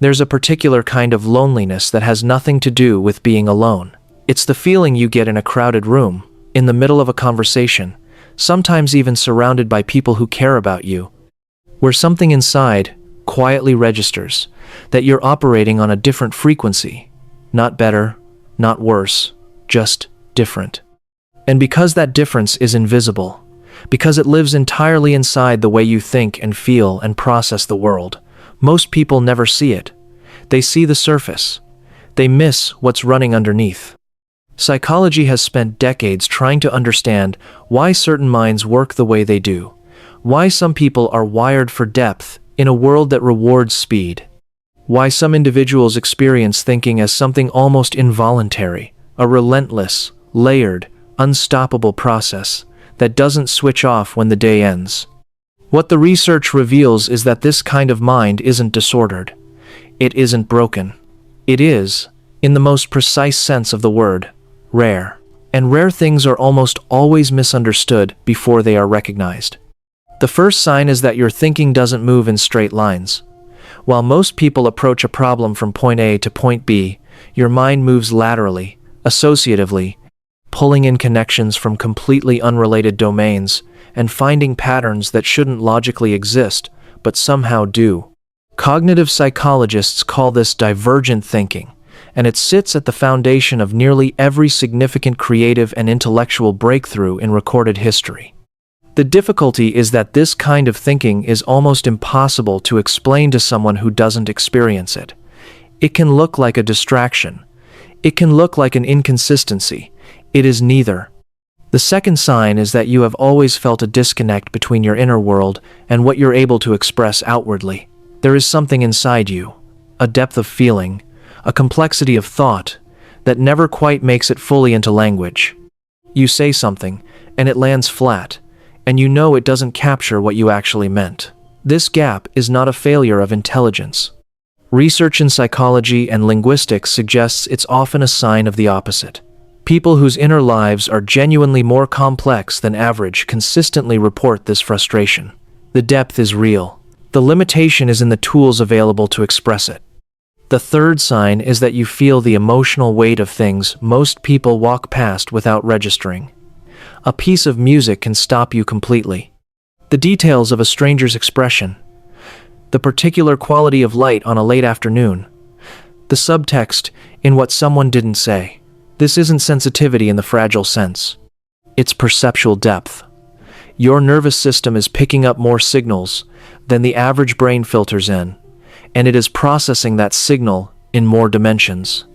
There's a particular kind of loneliness that has nothing to do with being alone. It's the feeling you get in a crowded room, in the middle of a conversation, sometimes even surrounded by people who care about you, where something inside quietly registers that you're operating on a different frequency. Not better, not worse, just different. And because that difference is invisible, because it lives entirely inside the way you think and feel and process the world, most people never see it. They see the surface. They miss what's running underneath. Psychology has spent decades trying to understand why certain minds work the way they do, why some people are wired for depth in a world that rewards speed, why some individuals experience thinking as something almost involuntary, a relentless, layered, unstoppable process that doesn't switch off when the day ends. What the research reveals is that this kind of mind isn't disordered. It isn't broken. It is, in the most precise sense of the word, rare. And rare things are almost always misunderstood before they are recognized. The first sign is that your thinking doesn't move in straight lines. While most people approach a problem from point A to point B, your mind moves laterally, associatively, pulling in connections from completely unrelated domains and finding patterns that shouldn't logically exist, but somehow do. Cognitive psychologists call this divergent thinking, and it sits at the foundation of nearly every significant creative and intellectual breakthrough in recorded history. The difficulty is that this kind of thinking is almost impossible to explain to someone who doesn't experience it. It can look like a distraction. It can look like an inconsistency. It is neither. The second sign is that you have always felt a disconnect between your inner world and what you're able to express outwardly. There is something inside you, a depth of feeling, a complexity of thought, that never quite makes it fully into language. You say something, and it lands flat, and you know it doesn't capture what you actually meant. This gap is not a failure of intelligence. Research in psychology and linguistics suggests it's often a sign of the opposite. People whose inner lives are genuinely more complex than average consistently report this frustration. The depth is real. The limitation is in the tools available to express it. The third sign is that you feel the emotional weight of things most people walk past without registering. A piece of music can stop you completely. The details of a stranger's expression, the particular quality of light on a late afternoon, the subtext in what someone didn't say. This isn't sensitivity in the fragile sense. It's perceptual depth. Your nervous system is picking up more signals than the average brain filters in, and it is processing that signal in more dimensions.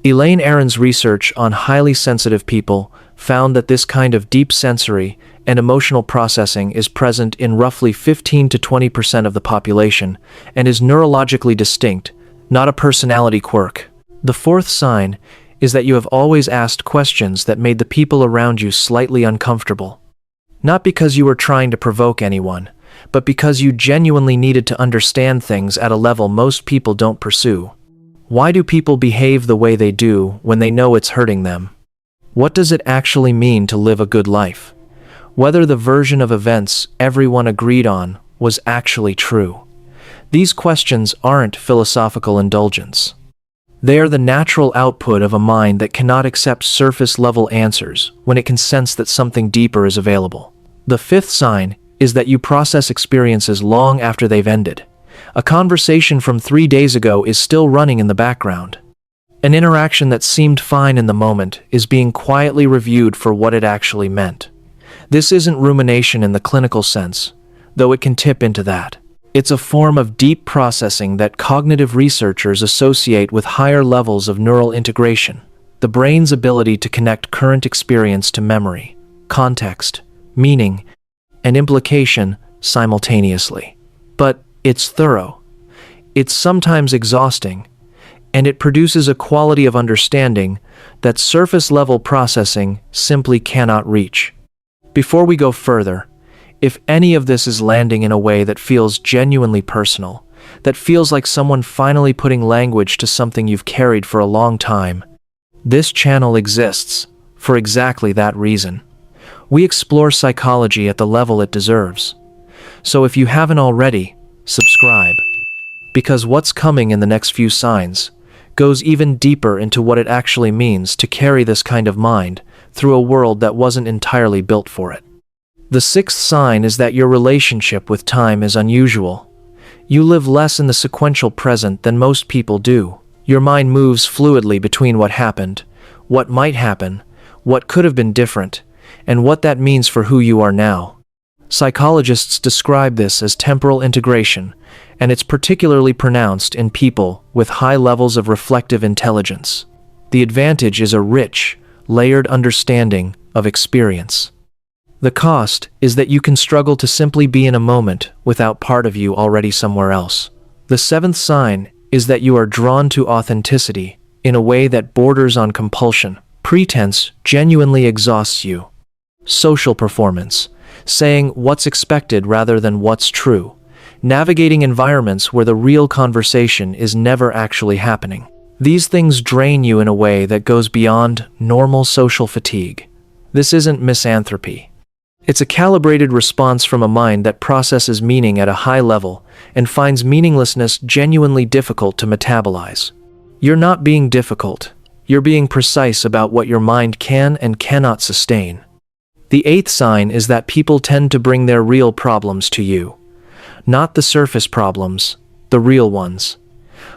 Elaine Aron's research on highly sensitive people found that this kind of deep sensory and emotional processing is present in roughly 15 to 20% of the population and is neurologically distinct, not a personality quirk. The fourth sign is that you have always asked questions that made the people around you slightly uncomfortable. Not because you were trying to provoke anyone, but because you genuinely needed to understand things at a level most people don't pursue. Why do people behave the way they do when they know it's hurting them? What does it actually mean to live a good life? Whether the version of events everyone agreed on was actually true. These questions aren't philosophical indulgence. They are the natural output of a mind that cannot accept surface-level answers when it can sense that something deeper is available. The fifth sign is that you process experiences long after they've ended. A conversation from 3 days ago is still running in the background. An interaction that seemed fine in the moment is being quietly reviewed for what it actually meant. This isn't rumination in the clinical sense, though it can tip into that. It's a form of deep processing that cognitive researchers associate with higher levels of neural integration, the brain's ability to connect current experience to memory, context, meaning, and implication simultaneously. But it's thorough. It's sometimes exhausting, and it produces a quality of understanding that surface-level processing simply cannot reach. Before we go further, if any of this is landing in a way that feels genuinely personal, that feels like someone finally putting language to something you've carried for a long time, this channel exists for exactly that reason. We explore psychology at the level it deserves. So if you haven't already, subscribe. because what's coming in the next few signs goes even deeper into what it actually means to carry this kind of mind through a world that wasn't entirely built for it. The sixth sign is that your relationship with time is unusual. You live less in the sequential present than most people do. Your mind moves fluidly between what happened, what might happen, what could have been different, and what that means for who you are now. Psychologists describe this as temporal integration, and it's particularly pronounced in people with high levels of reflective intelligence. The advantage is a rich, layered understanding of experience. The cost is that you can struggle to simply be in a moment without part of you already somewhere else. The seventh sign is that you are drawn to authenticity in a way that borders on compulsion. Pretense genuinely exhausts you. Social performance, saying what's expected rather than what's true. Navigating environments where the real conversation is never actually happening. These things drain you in a way that goes beyond normal social fatigue. This isn't misanthropy. It's a calibrated response from a mind that processes meaning at a high level and finds meaninglessness genuinely difficult to metabolize. You're not being difficult. You're being precise about what your mind can and cannot sustain. The eighth sign is that people tend to bring their real problems to you. Not the surface problems, the real ones.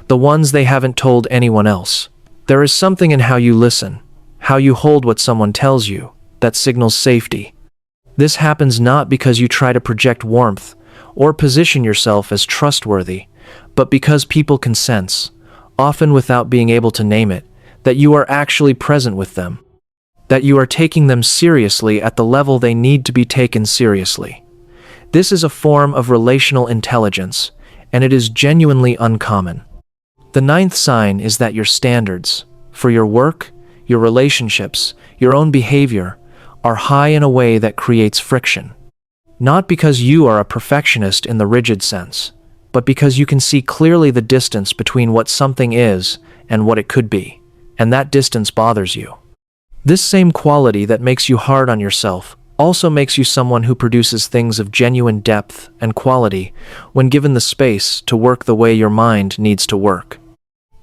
The ones they haven't told anyone else. There is something in how you listen, how you hold what someone tells you, that signals safety. This happens not because you try to project warmth or position yourself as trustworthy, but because people can sense, often without being able to name it, that you are actually present with them, that you are taking them seriously at the level they need to be taken seriously. This is a form of relational intelligence, and it is genuinely uncommon. The ninth sign is that your standards, for your work, your relationships, your own behavior, are high in a way that creates friction. Not because you are a perfectionist in the rigid sense, but because you can see clearly the distance between what something is and what it could be, and that distance bothers you. This same quality that makes you hard on yourself also makes you someone who produces things of genuine depth and quality when given the space to work the way your mind needs to work.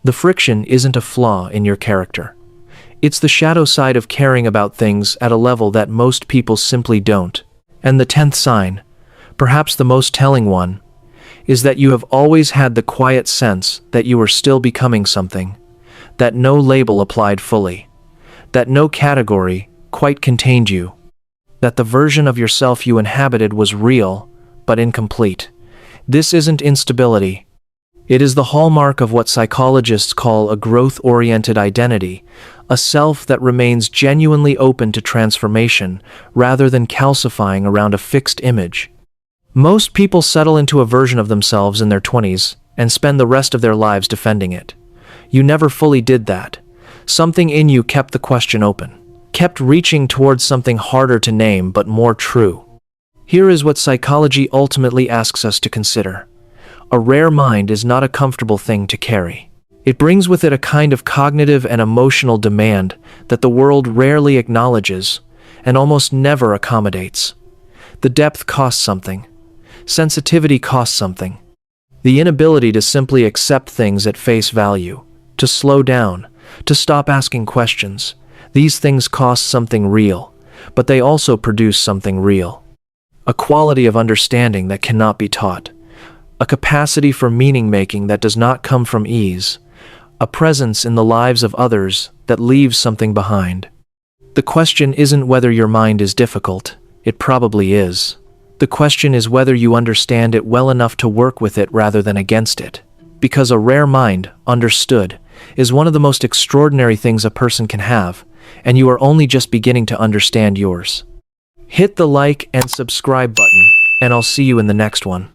The friction isn't a flaw in your character. It's the shadow side of caring about things at a level that most people simply don't. And the 10th sign, perhaps the most telling one, is that you have always had the quiet sense that you are still becoming something, that no label applied fully, that no category quite contained you, that the version of yourself you inhabited was real, but incomplete. This isn't instability. It is the hallmark of what psychologists call a growth-oriented identity, a self that remains genuinely open to transformation rather than calcifying around a fixed image. Most people settle into a version of themselves in their 20s and spend the rest of their lives defending it. You never fully did that. Something in you kept the question open, kept reaching towards something harder to name but more true. Here is what psychology ultimately asks us to consider. A rare mind is not a comfortable thing to carry. It brings with it a kind of cognitive and emotional demand that the world rarely acknowledges and almost never accommodates. The depth costs something. Sensitivity costs something. The inability to simply accept things at face value, to slow down, to stop asking questions. These things cost something real, but they also produce something real. A quality of understanding that cannot be taught. A capacity for meaning-making that does not come from ease. A presence in the lives of others that leaves something behind. The question isn't whether your mind is difficult. It probably is. The question is whether you understand it well enough to work with it rather than against it. Because a rare mind, understood, is one of the most extraordinary things a person can have, and you are only just beginning to understand yours. Hit the like and subscribe button, and I'll see you in the next one.